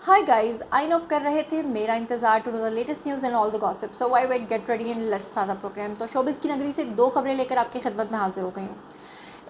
Hi guys, I know कर रहे थे मेरा इंतज़ार to know the latest news and all the gossip, so I wait get ready and let's start the programme. तो showbiz की नगरी से दो खबरें लेकर आपकी खिदमत में हाजिर हो गई हूँ।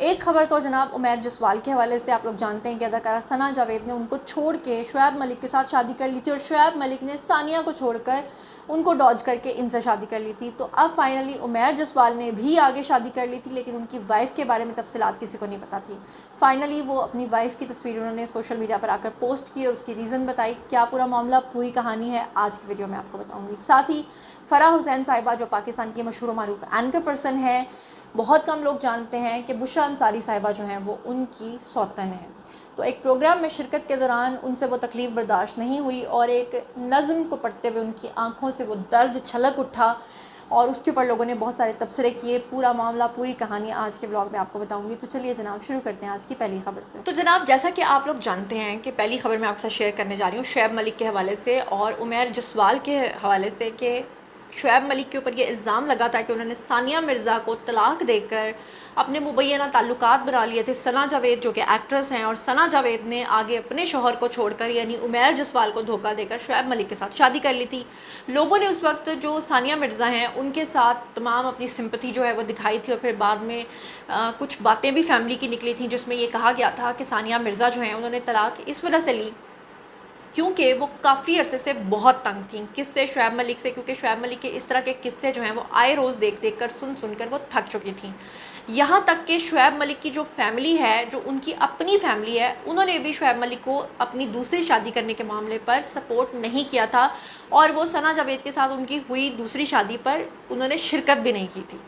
एक खबर तो जनाब उमैर जसवाल के हवाले से, आप लोग जानते हैं कि अदाकारा सना जावेद ने उनको छोड़ के शुएब मलिक के साथ शादी कर ली थी और शुएब मलिक ने सानिया को छोड़कर उनको डॉज करके इनसे शादी कर ली थी। तो अब फाइनली उमैर जसवाल ने भी आगे शादी कर ली थी, लेकिन उनकी वाइफ के बारे में तफसीलात किसी को नहीं पता थी। फाइनली वो अपनी वाइफ की तस्वीर उन्होंने सोशल मीडिया पर आकर पोस्ट की और उसकी रीज़न बताई। क्या पूरा मामला, पूरी कहानी है आज की वीडियो में आपको बताऊंगी। साथ ही फराह हुसैन साहिबा जो पाकिस्तान की मशहूर मारूफ एंकर पर्सन है, बहुत कम लोग जानते हैं कि बुशरा अंसारी साहिबा जो हैं वो उनकी सौतन है। तो एक प्रोग्राम में शिरकत के दौरान उनसे वो तकलीफ़ बर्दाश्त नहीं हुई और एक नज़्म को पढ़ते हुए उनकी आंखों से वो दर्द छलक उठा और उसके ऊपर लोगों ने बहुत सारे तबसरे किए। पूरा मामला, पूरी कहानी आज के ब्लॉग में आपको बताऊंगी। तो चलिए जनाब शुरू करते हैं आज की पहली खबर से। तो जनाब जैसा कि आप लोग जानते हैं कि पहली खबर मैं आपके साथ शेयर करने जा रही हूँ शुएब मलिक के हवाले से और उमैर जसवाल के हवाले से कि शुएब मलिक के ऊपर ये इल्ज़ाम लगा था कि उन्होंने सानिया मिर्ज़ा को तलाक देकर अपने मुबैना ताल्लुकात बना लिए थे सना जावेद जो कि एक्ट्रेस हैं, और सना जावेद ने आगे अपने शोहर को छोड़कर यानी उमैर जसवाल को धोखा देकर शुएब मलिक के साथ शादी कर ली थी। लोगों ने उस वक्त जो सानिया मिर्ज़ा हैं उनके साथ तमाम अपनी सिंपैथी जो है वो दिखाई थी और फिर बाद में कुछ बातें भी फैमिली की निकली थी जिसमें ये कहा गया था कि सानिया मिर्ज़ा जो हैं उन्होंने तलाक इस वजह से ली क्योंकि वो काफ़ी अरसे से बहुत तंग थी किससे, शुएब मलिक से, क्योंकि शुएब मलिक के इस तरह के किस्से जो हैं वो आए रोज़ देख देख कर सुन सुन कर वो थक चुकी थी। यहाँ तक कि शुएब मलिक की जो फैमिली है, जो उनकी अपनी फैमिली है, उन्होंने भी शुएब मलिक को अपनी दूसरी शादी करने के मामले पर सपोर्ट नहीं किया था और वो सना जावेद के साथ उनकी हुई दूसरी शादी पर उन्होंने शिरकत भी नहीं की थी।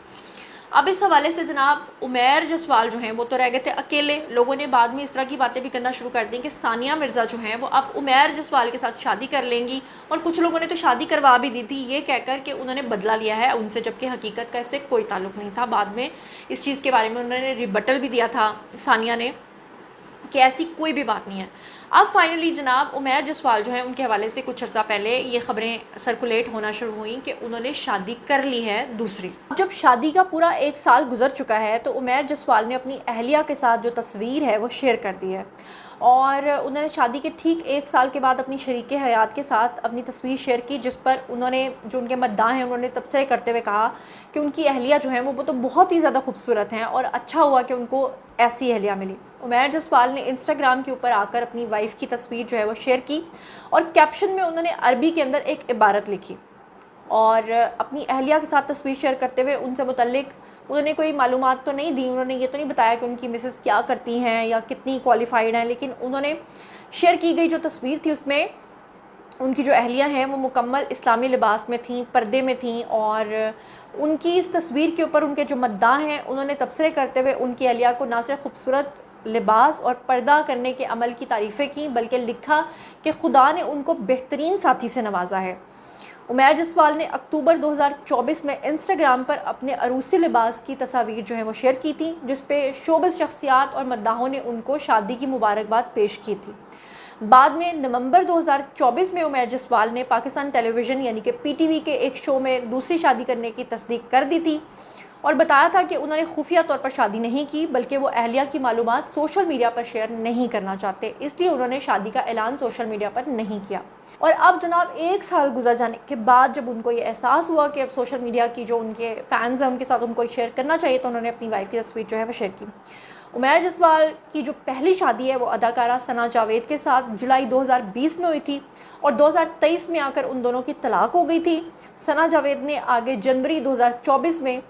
अब इस हवाले से जनाब उमैर जसवाल जो हैं वो तो रह गए थे अकेले। लोगों ने बाद में इस तरह की बातें भी करना शुरू कर दी कि सानिया मिर्ज़ा जो हैं वो अब उमैर जसवाल के साथ शादी कर लेंगी, और कुछ लोगों ने तो शादी करवा भी दी थी ये कहकर कि उन्होंने बदला लिया है उनसे, जबकि हकीकत का इससे कोई ताल्लुक़ नहीं था। बाद में इस चीज़ के बारे में उन्होंने रिबटल भी दिया था सानिया ने कि ऐसी कोई भी बात नहीं है। अब फाइनली जनाब उमैर जसवाल जो है उनके हवाले से कुछ अर्सा पहले ये खबरें सर्कुलेट होना शुरू हुई कि उन्होंने शादी कर ली है दूसरी। जब शादी का पूरा 1 साल गुजर चुका है तो उमैर जसवाल ने अपनी अहलिया के साथ जो तस्वीर है वो शेयर कर दी है और उन्होंने शादी के ठीक 1 साल के बाद अपनी शरीक हयात के साथ अपनी तस्वीर शेयर की, जिस पर उन्होंने, जो उनके मद्दाह हैं, उन्होंने तबसरे करते हुए कहा कि उनकी अहलिया जो है वो तो बहुत ही ज़्यादा खूबसूरत हैं और अच्छा हुआ कि उनको ऐसी अहलिया मिली। उमैर जसवाल ने इंस्टाग्राम के ऊपर आकर अपनी वाइफ की तस्वीर जो है वो शेयर की और कैप्शन में उन्होंने अरबी के अंदर एक इबारत लिखी और अपनी अहलिया के साथ तस्वीर शेयर करते हुए उनसे मुतल्लिक उन्होंने कोई मालूमात तो नहीं दी, उन्होंने ये तो नहीं बताया कि उनकी मिसेस क्या करती हैं या कितनी क्वालिफाइड हैं, लेकिन उन्होंने शेयर की गई जो तस्वीर थी उसमें उनकी जो अहलियाँ हैं वो मुकम्मल इस्लामी लिबास में थीं, पर्दे में थीं, और उनकी इस तस्वीर के ऊपर उनके जो मद्दाह हैं उन्होंने तबसरे करते हुए उनकी अहलिया को ना सिर्फ खूबसूरत लिबास और पर्दा करने के अमल की तारीफ़ें की, बल्कि लिखा कि खुदा ने उनको बेहतरीन साथी से नवाजा है। उमैर जसवाल ने अक्टूबर 2024 में इंस्टाग्राम पर अपने अरूसी लिबास की तस्वीर जो है वो शेयर की थी, जिस पे शोबिज़ शख्सियात और मद्दाहों ने उनको शादी की मुबारकबाद पेश की थी। बाद में नवंबर 2024 में उमैर जसवाल ने पाकिस्तान टेलीविज़न यानी कि पीटीवी के एक शो में दूसरी शादी करने की तस्दीक कर दी थी और बताया था कि उन्होंने खुफिया तौर पर शादी नहीं की, बल्कि वो अहलिया की मालूमात सोशल मीडिया पर शेयर नहीं करना चाहते, इसलिए उन्होंने शादी का ऐलान सोशल मीडिया पर नहीं किया। और अब जनाब 1 साल गुजर जाने के बाद जब उनको ये एहसास हुआ कि अब सोशल मीडिया की जो उनके फ़ैन्स हैं उनके साथ उनको शेयर करना चाहिए, तो उन्होंने अपनी वाइफ की तस्वीर जो है वो शेयर की। उमैर जसवाल की जो पहली शादी है वो अदाकारा सना जावेद के साथ जुलाई 2020 में हुई थी और 2023 में आकर उन दोनों की तलाक हो गई थी। सना जावेद ने आगे जनवरी 2024 में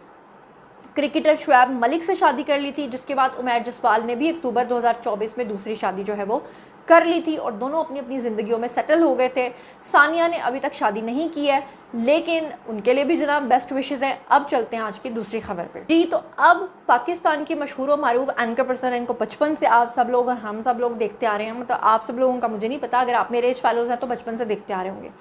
क्रिकेटर शुएब मलिक से शादी कर ली थी, जिसके बाद उमैर जसवाल ने भी अक्टूबर 2024 में दूसरी शादी जो है वो कर ली थी और दोनों अपनी अपनी ज़िंदगियों में सेटल हो गए थे। सानिया ने अभी तक शादी नहीं की है, लेकिन उनके लिए भी जनाब बेस्ट विशेज़ हैं। अब चलते हैं आज की दूसरी खबर पे जी। तो अब पाकिस्तान की मशहूर और मारूफ एंकर पर्सन है, इनको बचपन से आप सब लोग और हम सब लोग देखते आ रहे हैं। मतलब आप सब लोगों का मुझे नहीं पता, अगर आप मेरे एज फॉलोअर्स हैं तो बचपन से देखते आ रहे होंगे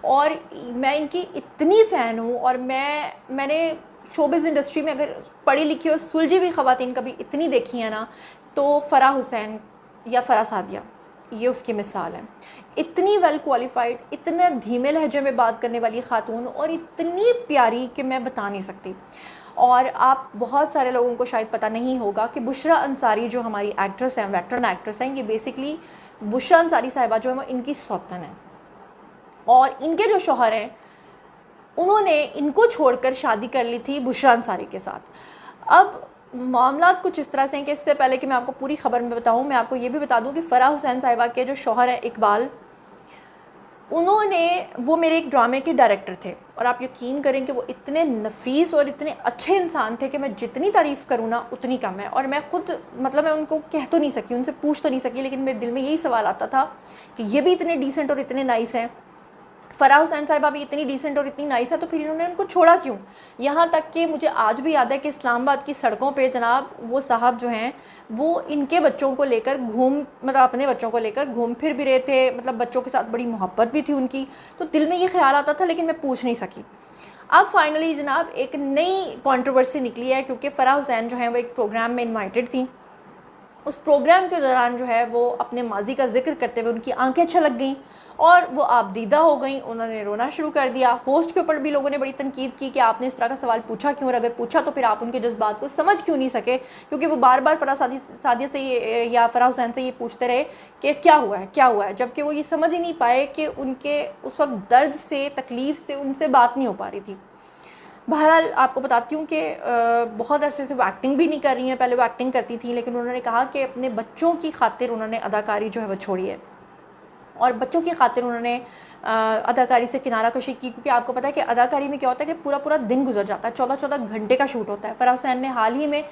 और मैं इनकी इतनी फ़ैन हूँ। और मैंने शोबिज़ इंडस्ट्री में अगर पढ़ी लिखी और सुलझी हुई ख़वातीन कभी इतनी देखी है ना, तो फ़राह हुसैन या फ़राह सादिया ये उसकी मिसाल है। इतनी वेल क्वालिफाइड, इतने धीमे लहजे में बात करने वाली ख़ातून और इतनी प्यारी कि मैं बता नहीं सकती। और आप बहुत सारे लोगों को शायद पता नहीं होगा कि बुशरा अंसारी जो हमारी एक्ट्रेस हैं, वेटरन एक्ट्रेस हैं, ये बेसिकली बुशरा अंसारी साहिबा जो है वो इनकी सौतन है और इनके जो शौहर हैं उन्होंने इनको छोड़कर शादी कर ली थी बुशरा अंसारी के साथ। अब मामलात कुछ इस तरह से हैं कि इससे पहले कि मैं आपको पूरी खबर में बताऊं, मैं आपको ये भी बता दूं कि फ़राह हुसैन साहिबा के जो शौहर हैं इकबाल, वो मेरे एक ड्रामे के डायरेक्टर थे और आप यकीन करें कि वो इतने नफीस और इतने अच्छे इंसान थे कि मैं जितनी तारीफ़ करूँ ना उतनी कम है। और मैं खुद मतलब मैं उनको कह तो नहीं सकी, उनसे पूछ तो नहीं सकी, लेकिन मेरे दिल में यही सवाल आता था कि ये भी इतने डिसेंट और इतने नाइस हैं, फ़राह हुसैन साहिबा भी इतनी डिसेंट और इतनी नाइस है, तो फिर इन्होंने उनको छोड़ा क्यों। यहाँ तक कि मुझे आज भी याद है कि इस्लामाबाद की सड़कों पे जनाब वो साहब जो हैं वो इनके बच्चों को लेकर मतलब अपने बच्चों को लेकर घूम फिर भी रहे थे, मतलब बच्चों के साथ बड़ी मोहब्बत भी थी उनकी। तो दिल में ये ख्याल आता था लेकिन मैं पूछ नहीं सकी। अब फाइनली जनाब एक नई कंट्रोवर्सी निकली है, क्योंकि फ़राह हुसैन जो है वो एक प्रोग्राम में इन्वाइटेड थी। उस प्रोग्राम के दौरान जो है वो अपने माजी का जिक्र करते हुए उनकी आंखें छलक गईं और वो आबदीदा हो गई, उन्होंने रोना शुरू कर दिया। होस्ट के ऊपर भी लोगों ने बड़ी तनकीद की कि आपने इस तरह का सवाल पूछा क्यों, और अगर पूछा तो फिर आप उनके जज्बात को समझ क्यों नहीं सके, क्योंकि वो बार बार सादिया से या फ़राह हुसैन से ये पूछते रहे कि क्या हुआ है, जबकि वो ये समझ ही नहीं पाए कि उनके उस वक्त दर्द से, तकलीफ़ से उनसे बात नहीं हो पा रही थी। बहरहाल आपको बताती हूँ कि बहुत अरसे से वो एक्टिंग भी नहीं कर रही हैं, पहले वो एक्टिंग करती थी, लेकिन उन्होंने कहा कि अपने बच्चों की खातिर उन्होंने अदाकारी जो है वो छोड़ी है और बच्चों की खातिर उन्होंने अदाकारी से किनारा कशी की। क्योंकि आपको पता है कि अदाकारी में क्या होता है कि पूरा पूरा दिन गुजर जाता है, 14-14 घंटे का शूट होता है। फ़राह हुसैन ने हाल ही में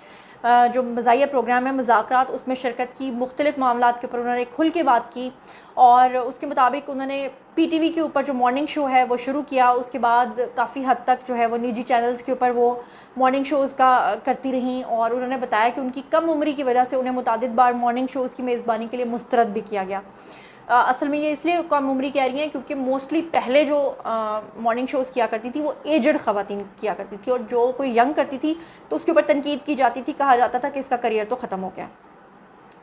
जो मज़ाहिया प्रोग्राम है मुज़ाकरात, उसमें शिरकत की, मुख्तलिफ़ मामलात के ऊपर उन्होंने खुल के बात की और उसके मुताबिक उन्होंने PTV के ऊपर जो मॉर्निंग शो है वो शुरू किया। उसके बाद काफ़ी हद तक जो है वो निजी चैनल्स के ऊपर वो मॉर्निंग शोज़ का करती रहीं और उन्होंने बताया कि उनकी कम उम्री की वजह से उन्हें मुतादिद बार मॉर्निंग शोज़ की मेज़बानी के लिए मुस्तरद भी किया गया। असल में ये इसलिए कम उम्री कह रही हैं क्योंकि मोस्टली पहले जो मॉर्निंग शोज़ किया करती थी वो एजड ख़वातीन किया करती थी और जो कोई यंग करती थी तो उसके ऊपर तनकीद की जाती थी, कहा जाता था कि इसका करियर तो ख़त्म हो गया।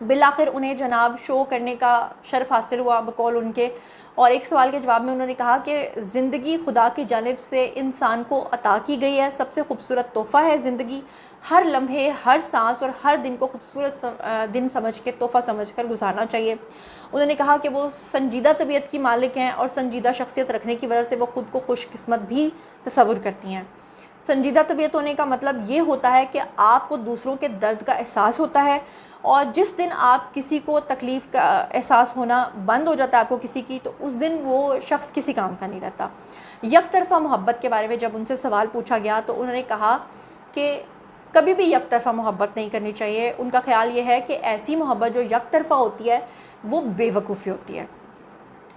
बिलाखिर उन्हें जनाब शो करने का शर्फ हासिल हुआ बकौल उनके, और एक सवाल के जवाब में उन्होंने कहा कि ज़िंदगी खुदा की जानिब से इंसान को अता की गई है, सबसे खूबसूरत तोहफ़ा है ज़िंदगी, हर लम्हे, हर सांस और हर दिन को खूबसूरत दिन समझ के, तोहफ़ा समझ कर गुजारना चाहिए। उन्होंने कहा कि वो संजीदा तबीयत की मालिक हैं और संजीदा शख्सियत रखने की वजह से वो ख़ुद को खुशकिस्मत भी तसव्वुर करती हैं। संजीदा तबीयत होने का मतलब ये होता है कि आपको दूसरों के दर्द का एहसास होता है और जिस दिन आप किसी को तकलीफ़ का एहसास होना बंद हो जाता है आपको किसी की, तो उस दिन वो शख्स किसी काम का नहीं रहता। एक तरफ़ा मोहब्बत के बारे में जब उनसे सवाल पूछा गया तो उन्होंने कहा कि कभी भी एक तरफ़ा मोहब्बत नहीं करनी चाहिए। उनका ख़्याल ये है कि ऐसी मोहब्बत जो एक तरफ़ा होती है वो बेवकूफ़ी होती है।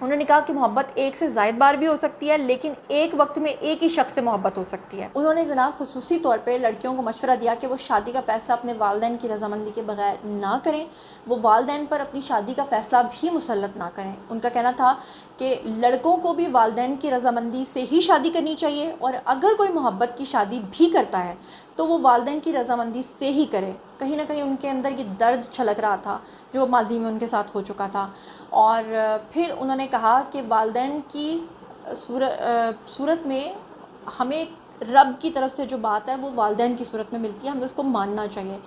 उन्होंने कहा कि मोहब्बत एक से ज़ायद बार भी हो सकती है, लेकिन एक वक्त में एक ही शख्स से मोहब्बत हो सकती है। उन्होंने जनाब ख़ुसूसी तौर पे लड़कियों को मशवरा दिया कि वो शादी का फ़ैसला अपने वालिदैन की रज़ामंदी के बगैर ना करें, वो वालिदैन पर अपनी शादी का फ़ैसला भी मुसल्लत ना करें। उनका कहना था कि लड़कों को भी वालिदैन की रज़ामंदी से ही शादी करनी चाहिए और अगर कोई मोहब्बत की शादी भी करता है तो वो वालिदैन की रज़ामंदी से ही करे। कहीं ना कहीं उनके अंदर ये दर्द छलक रहा था जो माजी में उनके साथ हो चुका था। और फिर उन्होंने कहा कि वालिदैन की सूरत में हमें रब की तरफ से जो बात है वो वालिदैन की सूरत में मिलती है, हमें उसको मानना चाहिए।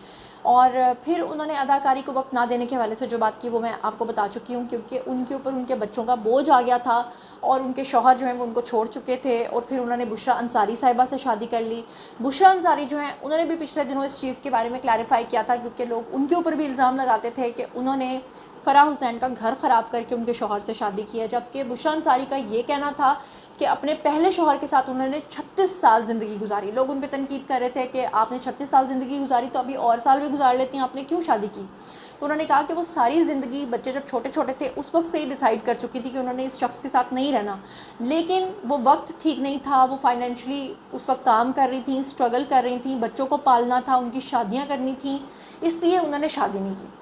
और फिर उन्होंने अदाकारी को वक्त ना देने के हवाले से जो बात की वो मैं आपको बता चुकी हूँ, क्योंकि उनके ऊपर उनके बच्चों का बोझ आ गया था और उनके शौहर जो हैं वो उनको छोड़ चुके थे। और फिर उन्होंने बुशरा अंसारी साहिबा से शादी कर ली। बुशरा अंसारी जो हैं उन्होंने भी पिछले दिनों इस चीज़ के बारे में क्लैरिफाई किया था, क्योंकि लोग उनके ऊपर भी इल्ज़ाम लगाते थे कि उन्होंने फ़राह हुसैन का घर ख़राब करके उनके शौहर से शादी की है, जबकि बुशरा अंसारी का ये कहना था कि अपने पहले शौहर के साथ उन्होंने 36 साल ज़िंदगी गुजारी। लोग उन पर तनकीद कर रहे थे कि आपने 36 साल ज़िंदगी गुजारी तो अभी और साल भी गुजार लेती हैं, आपने क्यों शादी की। तो उन्होंने कहा कि वो सारी ज़िंदगी बच्चे जब छोटे छोटे थे उस वक्त से ही डिसाइड कर चुकी थी कि उन्होंने इस शख्स के साथ नहीं रहना, लेकिन वो वक्त ठीक नहीं था, वो फाइनेंशली उस वक्त काम कर रही थी, स्ट्रगल कर रही थी, बच्चों को पालना था, उनकी शादियाँ करनी थी, इसलिए उन्होंने शादी नहीं की।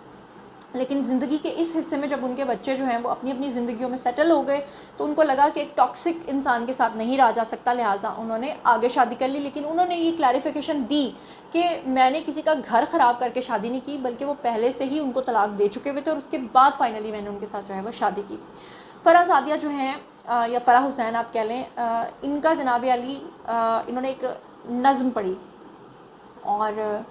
लेकिन ज़िंदगी के इस हिस्से में जब उनके बच्चे जो हैं वो अपनी अपनी ज़िंदगियों में सेटल हो गए तो उनको लगा कि एक टॉक्सिक इंसान के साथ नहीं रहा जा सकता, लिहाजा उन्होंने आगे शादी कर ली। लेकिन उन्होंने ये क्लैरिफिकेशन दी कि मैंने किसी का घर ख़राब करके शादी नहीं की, बल्कि वो पहले से ही उनको तलाक दे चुके हुए थे और उसके बाद फाइनली मैंने उनके साथ जो है वो शादी की। फ़राह सादिया जो हैं या फ़राह हुसैन आप कह लें, इनका जनाब अली इन्होंने एक नज़्म पढ़ी और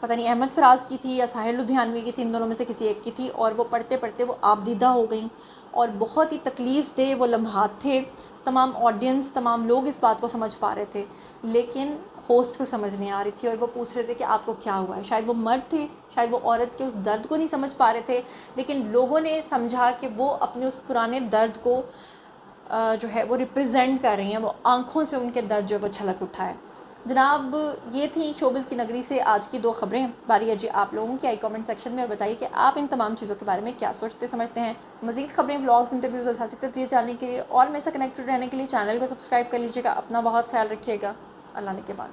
پتہ نہیں احمد فراز کی تھی یا ساحر لدھیانوی کی تھی، ان دونوں میں سے کسی ایک کی تھی، اور وہ پڑھتے پڑھتے وہ آبدیدہ ہو گئیں، اور بہت ہی تکلیف دہ وہ لمحات تھے. تمام آڈینس، تمام لوگ اس بات کو سمجھ پا رہے تھے، لیکن ہوسٹ کو سمجھ نہیں آ رہی تھی، اور وہ پوچھ رہے تھے کہ آپ کو کیا ہوا ہے. شاید وہ مرد تھے، شاید وہ عورت کے اس درد کو نہیں سمجھ پا رہے تھے، لیکن لوگوں نے سمجھا کہ وہ اپنے اس پرانے درد کو جو ہے وہ ریپرزینٹ کر رہی ہیں، وہ آنکھوں سے ان کے درد جو ہے وہ چھلک اٹھا ہے. جناب یہ تھیں شوبز کی نگری سے آج کی 2 خبریں. باری ہے جی آپ لوگوں کی. آئی کامنٹ سیکشن میں اور بتائیے کہ آپ ان تمام چیزوں کے بارے میں کیا سوچتے سمجھتے ہیں. مزید خبریں، ولاگز، انٹرویوز اور سیاسی تجزیے جاننے کے لیے اور میرے سے کنیکٹڈ رہنے کے لیے چینل کو سبسکرائب کر لیجیے گا. اپنا بہت خیال رکھیے گا. اللہ نے کے بعد.